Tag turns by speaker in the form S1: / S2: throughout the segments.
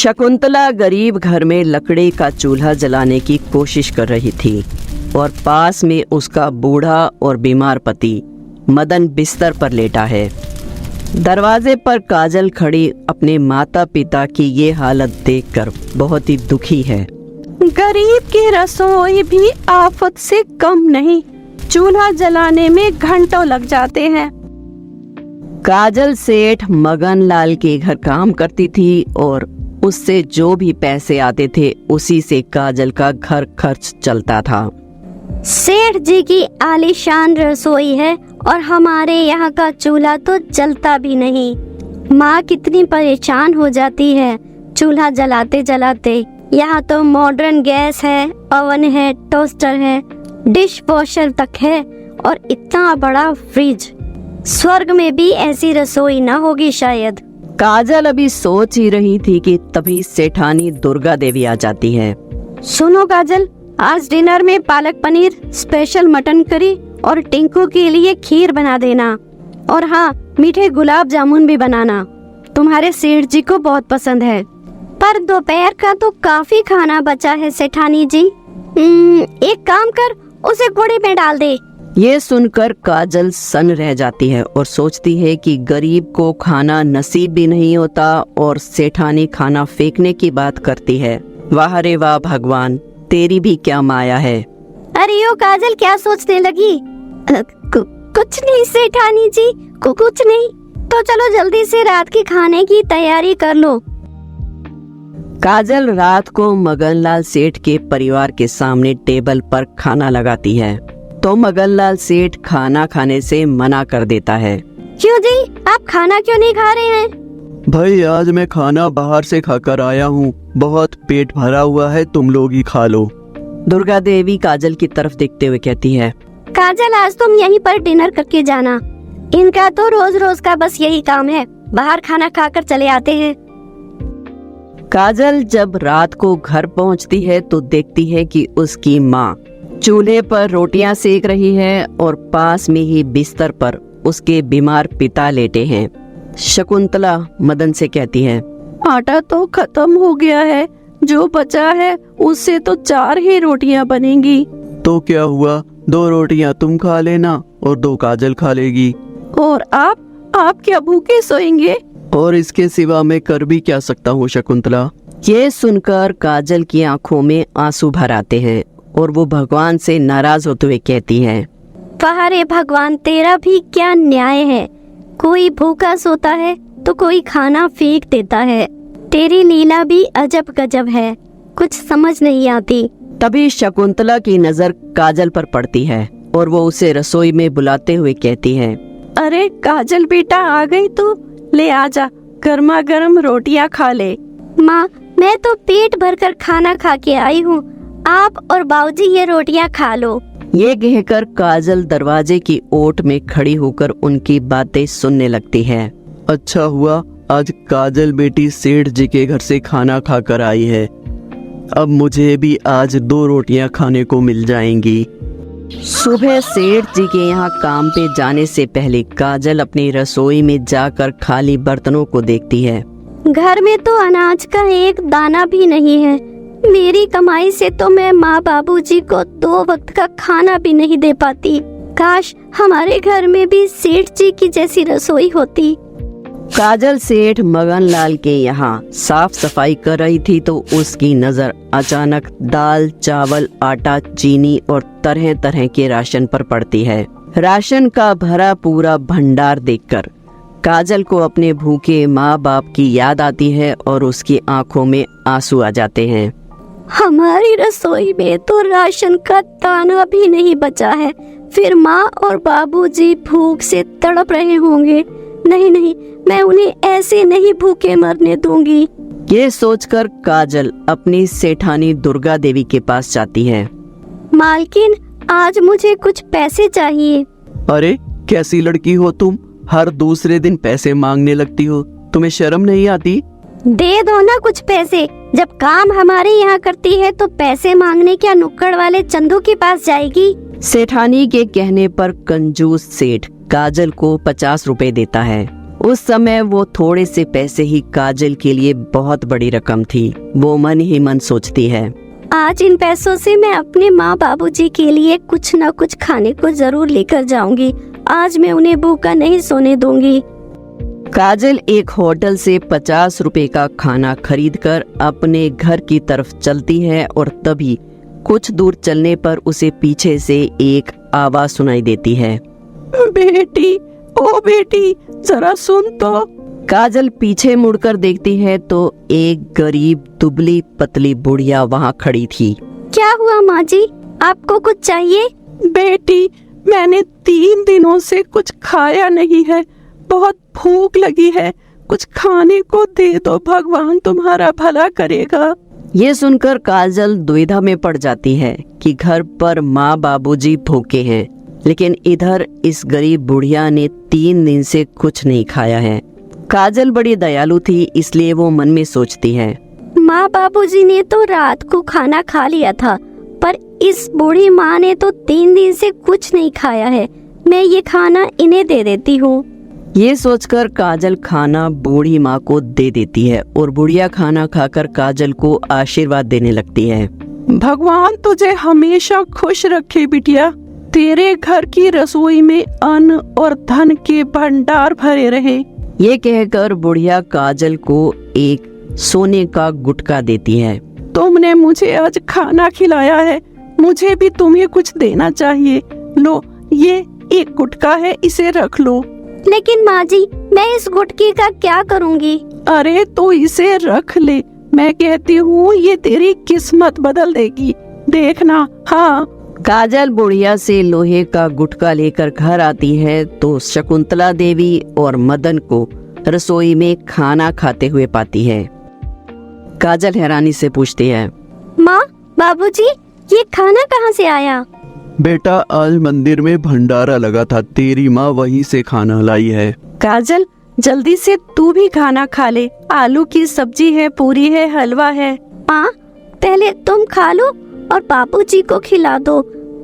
S1: शकुंतला गरीब घर में लकड़ी का चूल्हा जलाने की कोशिश कर रही थी और पास में उसका बूढ़ा और बीमार पति मदन बिस्तर पर लेटा है। दरवाजे पर काजल खड़ी अपने माता पिता की ये हालत देखकर बहुत ही दुखी है।
S2: गरीब की रसोई भी आफत से कम नहीं, चूल्हा जलाने में घंटों लग जाते हैं।
S1: काजल सेठ मगन लाल के घर काम करती थी और उससे जो भी पैसे आते थे उसी से काजल का घर खर्च चलता था।
S3: सेठ जी की आलीशान रसोई है और हमारे यहाँ का चूल्हा तो जलता भी नहीं। माँ कितनी परेशान हो जाती है चूल्हा जलाते जलाते। यहाँ तो मॉडर्न गैस है, ओवन है, टोस्टर है, डिश वॉशर तक है और इतना बड़ा फ्रिज। स्वर्ग में भी ऐसी रसोई न होगी शायद।
S1: काजल अभी सोच ही रही थी कि तभी सेठानी दुर्गा देवी आ जाती है।
S2: सुनो काजल, आज डिनर में palak paneer, special mutton curry और टिंकू के लिए खीर बना देना। और हाँ, मीठे गुलाब जामुन भी बनाना, तुम्हारे सेठ जी को बहुत पसंद है।
S3: पर दोपहर का तो काफी खाना बचा है सेठानी जी। एक काम कर, उसे घोड़े में डाल दे।
S1: ये सुनकर काजल सन्न रह जाती है और सोचती है कि गरीब को खाना नसीब भी नहीं होता और सेठानी खाना फेंकने की बात करती है। वाह रे वाह भगवान, तेरी भी क्या माया है।
S3: अरे ओ काजल, क्या सोचने लगी? कुछ नहीं सेठानी जी, कुछ नहीं। तो चलो जल्दी से रात के खाने की तैयारी कर लो।
S1: काजल रात को मगनलाल सेठ के परिवार के सामने टेबल पर खाना लगाती है तो मगनलाल सेठ खाना खाने से मना कर देता है।
S3: क्यों जी, आप खाना क्यों नहीं खा रहे हैं?
S4: भाई आज मैं खाना बाहर से खाकर आया हूँ, बहुत पेट भरा हुआ है, तुम लोग ही खा लो।
S1: दुर्गा देवी काजल की तरफ देखते हुए कहती है,
S3: काजल आज तुम यहीं पर डिनर करके जाना। इनका तो रोज रोज का बस यही काम है, बाहर खाना खाकर चले आते हैं।
S1: काजल जब रात को घर पहुंचती है तो देखती है कि उसकी माँ चूल्हे पर रोटियां सेक रही है और पास में ही बिस्तर पर उसके बीमार पिता लेटे हैं। शकुंतला मदन से कहती है,
S2: आटा तो खत्म हो गया है, जो बचा है उससे तो 4 ही रोटियां बनेंगी।
S4: तो क्या हुआ, 2 रोटियां तुम खा लेना और 2 काजल खा लेगी।
S2: और आप क्या भूखे सोएंगे?
S4: और इसके सिवा मैं कर भी क्या सकता हूँ शकुंतला।
S1: ये सुनकर काजल की आंखों में आंसू भर आते हैं और वो भगवान से नाराज होते हुए कहती है,
S3: वाह रे भगवान, तेरा भी क्या न्याय है। कोई भूखा सोता है तो कोई खाना फेंक देता है। तेरी लीला भी अजब गजब है, कुछ समझ नहीं आती।
S1: तभी शकुंतला की नजर काजल पर पड़ती है और वो उसे रसोई में बुलाते हुए कहती है,
S2: अरे काजल बेटा, आ गई तू, ले आजा, गर्मा गर्म रोटियां खा ले।
S3: माँ, मैं तो पेट भरकर खाना खा के आई हूँ, आप और बाबूजी ये रोटियां खा लो।
S1: ये कहकर काजल दरवाजे की ओट में खड़ी होकर उनकी बातें सुनने लगती है।
S4: अच्छा हुआ आज काजल बेटी सेठ जी के घर से खाना खाकर आई है, अब मुझे भी आज 2 रोटियां खाने को मिल जाएंगी।
S1: सुबह सेठ जी के यहाँ काम पे जाने से पहले काजल अपनी रसोई में जाकर खाली बर्तनों को देखती है।
S3: घर में तो अनाज का एक दाना भी नहीं है। मेरी कमाई से तो मैं माँ बाबूजी को 2 वक्त का खाना भी नहीं दे पाती। काश हमारे घर में भी सेठ जी की जैसी रसोई होती।
S1: काजल सेठ मगनलाल के यहाँ साफ सफाई कर रही थी तो उसकी नजर अचानक दाल, चावल, आटा, चीनी और तरह तरह के राशन पर पड़ती है। राशन का भरा पूरा भंडार देखकर काजल को अपने भूखे माँ बाप की याद आती है और उसकी आंखों में आंसू आ जाते हैं।
S3: हमारी रसोई में तो राशन का दाना भी नहीं बचा है, फिर माँ और बाबूजी भूख से तड़प रहे होंगे। नहीं नहीं, मैं उन्हें ऐसे नहीं भूखे मरने दूंगी।
S1: ये सोचकर काजल अपनी सेठानी दुर्गा देवी के पास जाती है।
S3: मालकिन, आज मुझे कुछ पैसे चाहिए।
S4: अरे कैसी लड़की हो तुम, हर दूसरे दिन पैसे मांगने लगती हो, तुम्हें शर्म नहीं आती?
S3: दे दो ना कुछ पैसे, जब काम हमारे यहाँ करती है तो पैसे मांगने क्या नुक्कड़ वाले चंदू के पास जाएगी?
S1: सेठानी के कहने पर कंजूस सेठ काजल को 50 रुपए देता है उस समय वो थोड़े से पैसे ही काजल के लिए बहुत बड़ी रकम थी। वो मन ही मन सोचती है,
S3: आज इन पैसों से मैं अपने माँ बाबूजी के लिए कुछ न कुछ खाने को जरूर लेकर जाऊंगी। आज मैं उन्हें भूखा नहीं सोने दूंगी।
S1: काजल एक होटल से 50 रुपए का खाना खरीदकर अपने घर की तरफ चलती है और तभी कुछ दूर चलने पर उसे पीछे से एक आवाज सुनाई देती है,
S4: बेटी, ओ बेटी, जरा सुन तो।
S1: काजल पीछे मुड़कर देखती है तो एक गरीब दुबली पतली बुढ़िया वहाँ खड़ी थी।
S3: क्या हुआ माँ जी, आपको कुछ चाहिए?
S4: बेटी, मैंने 3 दिनों से कुछ खाया नहीं है, बहुत भूख लगी है, कुछ खाने को दे दो, भगवान तुम्हारा भला करेगा।
S1: ये सुनकर काजल दुविधा में पड़ जाती है कि घर पर माँ बाबूजी भूखे हैं, लेकिन इधर इस गरीब बुढ़िया ने 3 दिन से कुछ नहीं खाया है। काजल बड़ी दयालु थी, इसलिए वो मन में सोचती है,
S3: माँ बाबूजी ने तो रात को खाना खा लिया था, पर इस बूढ़ी माँ ने तो 3 दिन से कुछ नहीं खाया है। मैं ये खाना इन्हें दे देती हूँ।
S1: ये सोचकर काजल खाना बूढ़ी माँ को दे देती है और बुढ़िया खाना खाकर काजल को आशीर्वाद देने लगती है।
S4: भगवान तुझे हमेशा खुश रखे बिटिया, तेरे घर की रसोई में अन्न और धन के भंडार भरे रहे।
S1: ये कहकर बुढ़िया काजल को एक सोने का गुटका देती है।
S4: तुमने मुझे आज खाना खिलाया है, मुझे भी तुम्हें कुछ देना चाहिए। लो, ये एक गुटका है, इसे रख लो।
S3: लेकिन माँ जी, मैं इस गुटके का क्या करूँगी?
S4: अरे तो इसे रख ले, मैं कहती हूँ ये तेरी किस्मत बदल देगी, देखना। हाँ।
S1: काजल बुढ़िया से लोहे का गुटका लेकर घर आती है तो शकुंतला देवी और मदन को रसोई में खाना खाते हुए पाती है। काजल हैरानी से पूछती है,
S3: माँ, बाबूजी, ये खाना कहाँ से आया?
S5: बेटा, आज मंदिर में भंडारा लगा था, तेरी माँ वहीं से खाना लाई है।
S4: काजल, जल्दी से तू भी खाना खा ले, आलू की सब्जी है, पूरी है, हलवा है।
S3: माँ, पहले तुम खा लो और बाबूजी को खिला दो।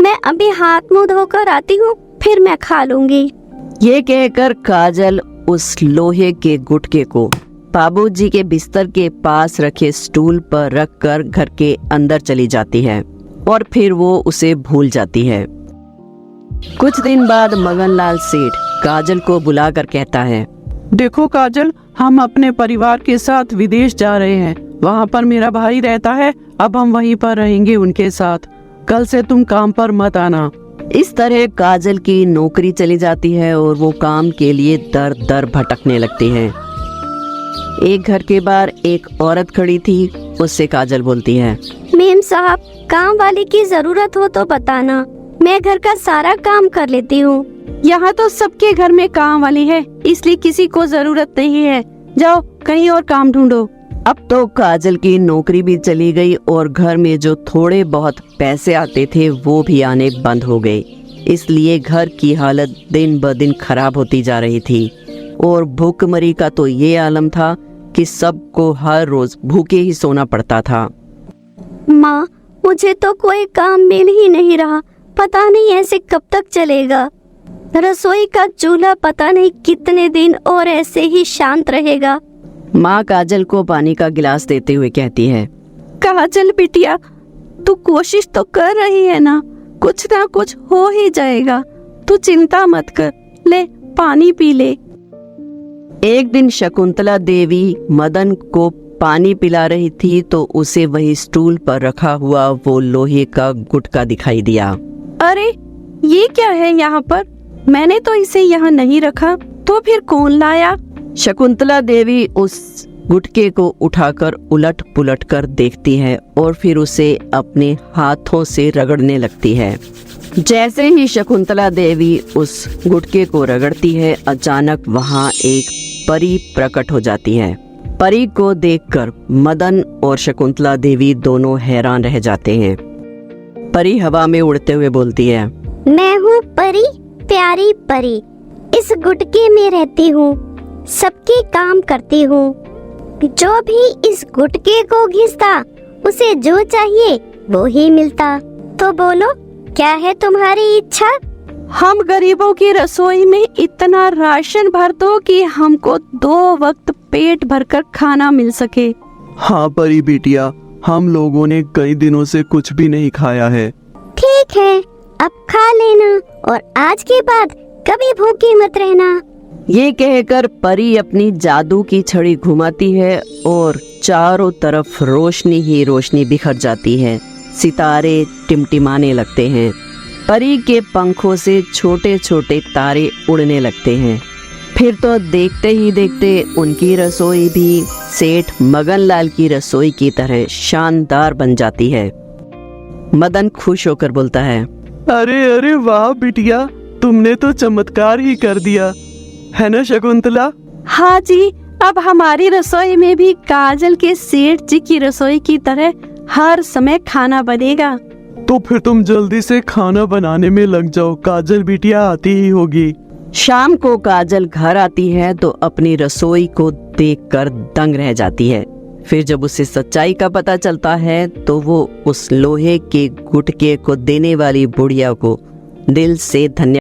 S3: मैं अभी हाथ मुंह धोकर आती हूँ, फिर मैं खा लूंगी।
S1: ये कहकर काजल उस लोहे के गुटके को बाबूजी के बिस्तर के पास रखे स्टूल पर रखकर घर के अंदर चली जाती है और फिर वो उसे भूल जाती है। कुछ दिन बाद मगनलाल सेठ काजल को बुलाकर कहता है,
S4: देखो काजल, हम अपने परिवार के साथ विदेश जा रहे हैं, वहाँ पर मेरा भाई रहता है, अब हम वहीं पर रहेंगे उनके साथ। कल से तुम काम पर मत आना।
S1: इस तरह काजल की नौकरी चली जाती है और वो काम के लिए दर दर भटकने लगती है। एक घर के बाहर एक औरत खड़ी थी, उससे काजल बोलती है,
S3: मेम साहब, काम वाले की जरूरत हो तो बताना, मैं घर का सारा काम कर लेती हूँ।
S4: यहाँ तो सबके घर में काम वाली है, इसलिए किसी को जरूरत नहीं है, जाओ कहीं और काम ढूंढो।
S1: अब तो काजल की नौकरी भी चली गई और घर में जो थोड़े बहुत पैसे आते थे वो भी आने बंद हो गए। इसलिए घर की हालत दिन ब दिन खराब होती जा रही थी और भूखमरी का तो ये आलम था कि सबको हर रोज भूखे ही सोना पड़ता था।
S3: माँ, मुझे तो कोई काम मिल ही नहीं रहा, पता नहीं ऐसे कब तक चलेगा। रसोई का चूल्हा पता नहीं कितने दिन और ऐसे ही शांत रहेगा।
S1: माँ काजल को पानी का गिलास देते हुए कहती है,
S4: काजल बिटिया, तू कोशिश तो कर रही है ना कुछ हो ही जाएगा, तू चिंता मत कर, ले पानी पी ले।
S1: एक दिन शकुंतला देवी मदन को पानी पिला रही थी तो उसे वही स्टूल पर रखा हुआ वो लोहे का गुटका दिखाई दिया।
S4: अरे ये क्या है यहाँ पर? मैंने तो इसे यहाँ नहीं रखा, तो फिर कौन लाया?
S1: शकुंतला देवी उस गुटके को उठाकर उलट पुलट कर देखती है और फिर उसे अपने हाथों से रगड़ने लगती है। जैसे ही शकुंतला देवी उस गुटके को रगड़ती है, अचानक वहाँ एक परी प्रकट हो जाती है। परी को देखकर मदन और शकुंतला देवी दोनों हैरान रह जाते हैं। परी हवा में उड़ते हुए बोलती है,
S3: मैं हूँ परी, प्यारी परी, इस गुटके में रहती हूँ, सबके काम करती हूँ। जो भी इस गुटके को घिसता उसे जो चाहिए वो ही मिलता। तो बोलो, क्या है तुम्हारी इच्छा?
S2: हम गरीबों की रसोई में इतना राशन भर दो कि हमको 2 वक्त पेट भरकर खाना मिल सके।
S5: हाँ परी बिटिया, हम लोगों ने कई दिनों से कुछ भी नहीं खाया है।
S3: ठीक है, अब खा लेना और आज के बाद कभी भूखी मत रहना।
S1: ये कहकर परी अपनी जादू की छड़ी घुमाती है और चारों तरफ रोशनी ही रोशनी बिखर जाती है। सितारे टिमटिमाने लगते हैं। परी के पंखों से छोटे छोटे तारे उड़ने लगते हैं। फिर तो देखते ही देखते उनकी रसोई भी सेठ मगनलाल की रसोई की तरह शानदार बन जाती है। मदन खुश होकर बोलता है,
S5: अरे अरे वाह बिटिया, तुमने तो चमत्कार ही कर दिया, है ना शकुंतला?
S2: हाँ जी, अब हमारी रसोई में भी काजल के सेठ जी की रसोई की तरह हर समय खाना बनेगा।
S5: तो फिर तुम जल्दी से खाना बनाने में लग जाओ, काजल बिटिया आती ही होगी।
S1: शाम को काजल घर आती है तो अपनी रसोई को देखकर दंग रह जाती है। फिर जब उसे सच्चाई का पता चलता है तो वो उस लोहे के गुटके को देने वाली बुढ़िया को दिल से धन्यवाद